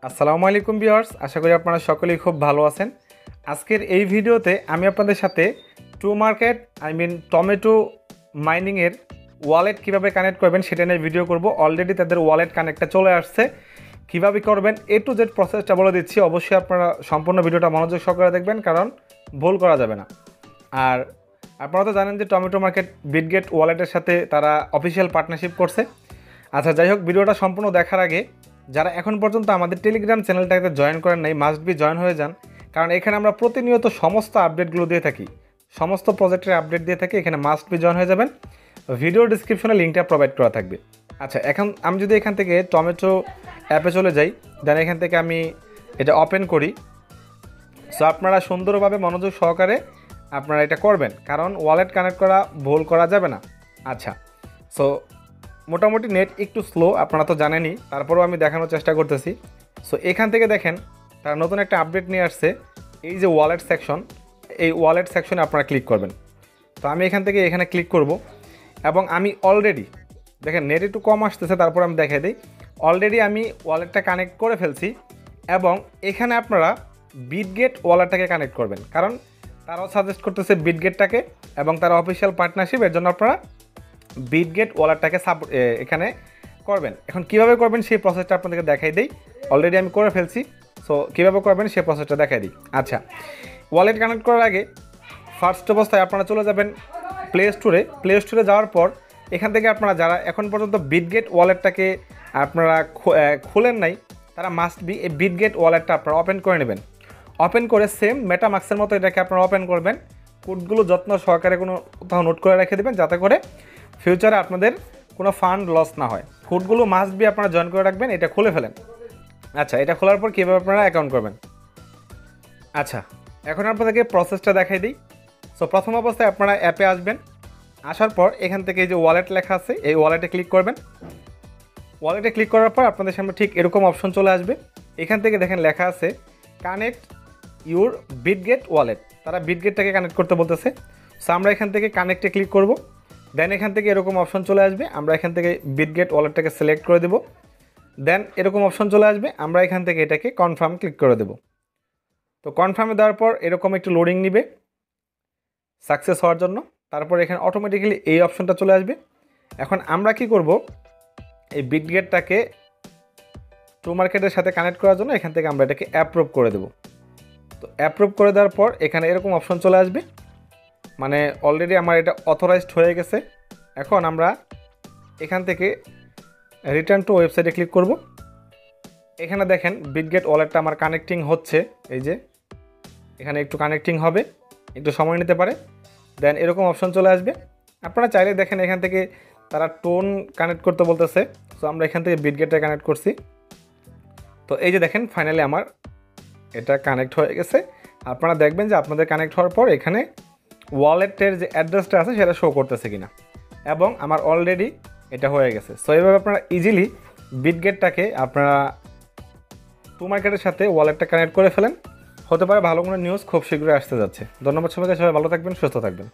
আসসালামু আলাইকুম ভিউয়ার্স, আশা করি আপনারা সকলেই খুব ভালো আছেন। আজকের এই ভিডিওতে আমি আপনাদের সাথে টু মার্কেট টমেটো মাইনিংয়ের ওয়ালেট কিভাবে কানেক্ট করবেন সেটা নিয়ে ভিডিও করব। অলরেডি তাদের ওয়ালেট কানেক্টটা চলে আসছে, কিভাবে করবেন এ টু জেড প্রসেসটা বলে দিচ্ছি। অবশ্যই আপনারা সম্পূর্ণ ভিডিওটা মনোযোগ সহকারে দেখবেন, কারণ ভুল করা যাবে না। আর আপনারা তো জানেন যে টমেটো মার্কেট বিটগেট ওয়ালেটের সাথে তারা অফিসিয়াল পার্টনারশিপ করছে। আচ্ছা, যাই হোক, ভিডিওটা সম্পূর্ণ দেখার আগে যারা এখন পর্যন্ত আমাদের টেলিগ্রাম চ্যানেলটাতে জয়েন করেন নাই, মাস্ট বি জয়েন হয়ে যান, কারণ এখানে আমরা প্রতিনিয়ত সমস্ত আপডেটগুলো দিয়ে থাকি, সমস্ত প্রজেক্টের আপডেট দিয়ে থাকি। এখানে মাস্ট বি জয়েন হয়ে যাবেন। ভিডিও ডিসক্রিপশনে লিঙ্কটা প্রোভাইড করা থাকবে। আচ্ছা, এখন আমি যদি এখান থেকে টমেটো অ্যাপে চলে যাই, দেন এখান থেকে আমি এটা ওপেন করি। সো আপনারা সুন্দরভাবে মনোযোগ সহকারে আপনারা এটা করবেন, কারণ ওয়ালেট কানেক্ট করা ভুল করা যাবে না। আচ্ছা, সো মোটামুটি নেট একটু স্লো, আপনারা তো জানেনই, তারপরেও আমি দেখানোর চেষ্টা করতেছি। সো এখান থেকে দেখেন তারা নতুন একটা আপডেট নিয়ে আসছে। এই যে ওয়ালেট সেকশন, এই ওয়ালেট সেকশনে আপনারা ক্লিক করবেন। তো আমি এখান থেকে এখানে ক্লিক করব, এবং আমি অলরেডি দেখেন নেট একটু কম আসতেছে, তারপর আমি দেখাই দিই। অলরেডি আমি ওয়ালেটটা কানেক্ট করে ফেলছি, এবং এখানে আপনারা বিটগেট ওয়ালেটটাকে কানেক্ট করবেন, কারণ তারাও সাজেস্ট করতেছে বিটগেটটাকে, এবং তারা অফিসিয়াল পার্টনারশিপ, এর জন্য আপনারা বিটগেট ওয়ালেটটাকে এখানে করবেন। এখন কিভাবে করবেন সেই প্রসেসটা আপনাদেরকে দেখাই দিই। অলরেডি আমি করে ফেলছি, সো কীভাবে করবেন সেই প্রসেসটা দেখাই দিই। আচ্ছা, ওয়ালেট কানেক্ট করার আগে ফার্স্ট অবস্থায় আপনারা চলে যাবেন প্লে স্টোরে। প্লে স্টোরে যাওয়ার পর এখান থেকে আপনারা যারা এখন পর্যন্ত বিটগেট ওয়ালেটটাকে আপনারা খুলেন নাই, তারা মাস্ট বি এই বিটগেট ওয়ালেটটা আপনারা ওপেন করে নেবেন। ওপেন করে সেম মেটামাক্সের মতো এটাকে আপনারা ওপেন করবেন। কোডগুলো যত্ন সহকারে কোথাও নোট করে রেখে দেবেন, যাতে করে ফিউচারে আপনাদের কোনো ফান্ড লস না হয়। কোডগুলো মাস্ট বি আপনারা জয়েন করে রাখবেন, এটা খুলে ফেলেন। আচ্ছা, এটা খোলার পর কীভাবে আপনারা অ্যাকাউন্ট করবেন। আচ্ছা, এখন আপনাদেরকে প্রসেসটা দেখাই দিই। সো প্রথম অবস্থায় আপনারা অ্যাপে আসবেন। আসার পর এখান থেকে এই যে ওয়ালেট লেখা আছে, এই ওয়ালেটে ক্লিক করবেন। ওয়ালেটে ক্লিক করার পর আপনাদের সামনে ঠিক এরকম অপশন চলে আসবে। এখান থেকে দেখেন লেখা আছে কানেক্ট ইউর বিটগেট ওয়ালেট। তারা বিটগেটটাকে কানেক্ট করতে বলতেছে। সো আমরা এখান থেকে কানেক্টে ক্লিক করব। দেন এখান থেকে এরকম অপশন চলে আসবে, আমরা এখান থেকে বিটগেট ওয়ালেটটাকে সিলেক্ট করে দেব। দেন এরকম অপশন চলে আসবে, আমরা এখান থেকে এটাকে কনফার্ম ক্লিক করে দেব। তো কনফার্মে দেওয়ার পর এরকম একটু লোডিং নিবে সাকসেস হওয়ার জন্য। তারপর এখানে অটোমেটিক্যালি এই অপশনটা চলে আসবে। এখন আমরা কি করব, এই বিটগেটটাকে টু মার্কেটের সাথে কানেক্ট করার জন্য এখান থেকে আমরা এটাকে অ্যাপ্রুভ করে দেব। তো অ্যাপ্রুভ করে দেওয়ার পর এখানে এরকম অপশন চলে আসবে, মানে অলরেডি আমার এটা অথরাইজড হয়ে গেছে। এখন আমরা এখান থেকে রিটার্ন টু ওয়েবসাইটে ক্লিক করব। এখানে দেখেন বিটগেট ওয়ালেটটা আমার কানেক্টিং হচ্ছে। এই যে এখানে একটু কানেক্টিং হবে, একটু সময় নিতে পারে। দেন এরকম অপশন চলে আসবে। আপনারা চাইলে দেখেন এখান থেকে তারা টোন কানেক্ট করতে বলতেছে। সো আমরা এখান থেকে বিটগেটটা কানেক্ট করছি। তো এই যে দেখেন ফাইনালি আমার এটা কানেক্ট হয়ে গেছে। আপনারা দেখবেন যে আপনাদের কানেক্ট হওয়ার পর এখানে ওয়ালেটের যে অ্যাড্রেসটা আছে সেটা শো করতেছে কিনা, এবং আমার অলরেডি এটা হয়ে গেছে। সো এইভাবে আপনারা ইজিলি বিটগেটটাকে আপনারা টু মার্কেটের সাথে ওয়ালেটটা কানেক্ট করে ফেলেন। হতে পারে ভালো কোনো নিউজ খুব শীঘ্রই আসতে যাচ্ছে। ধন্যবাদ সবাইকে, সবাই ভালো থাকবেন, সুস্থ থাকবেন।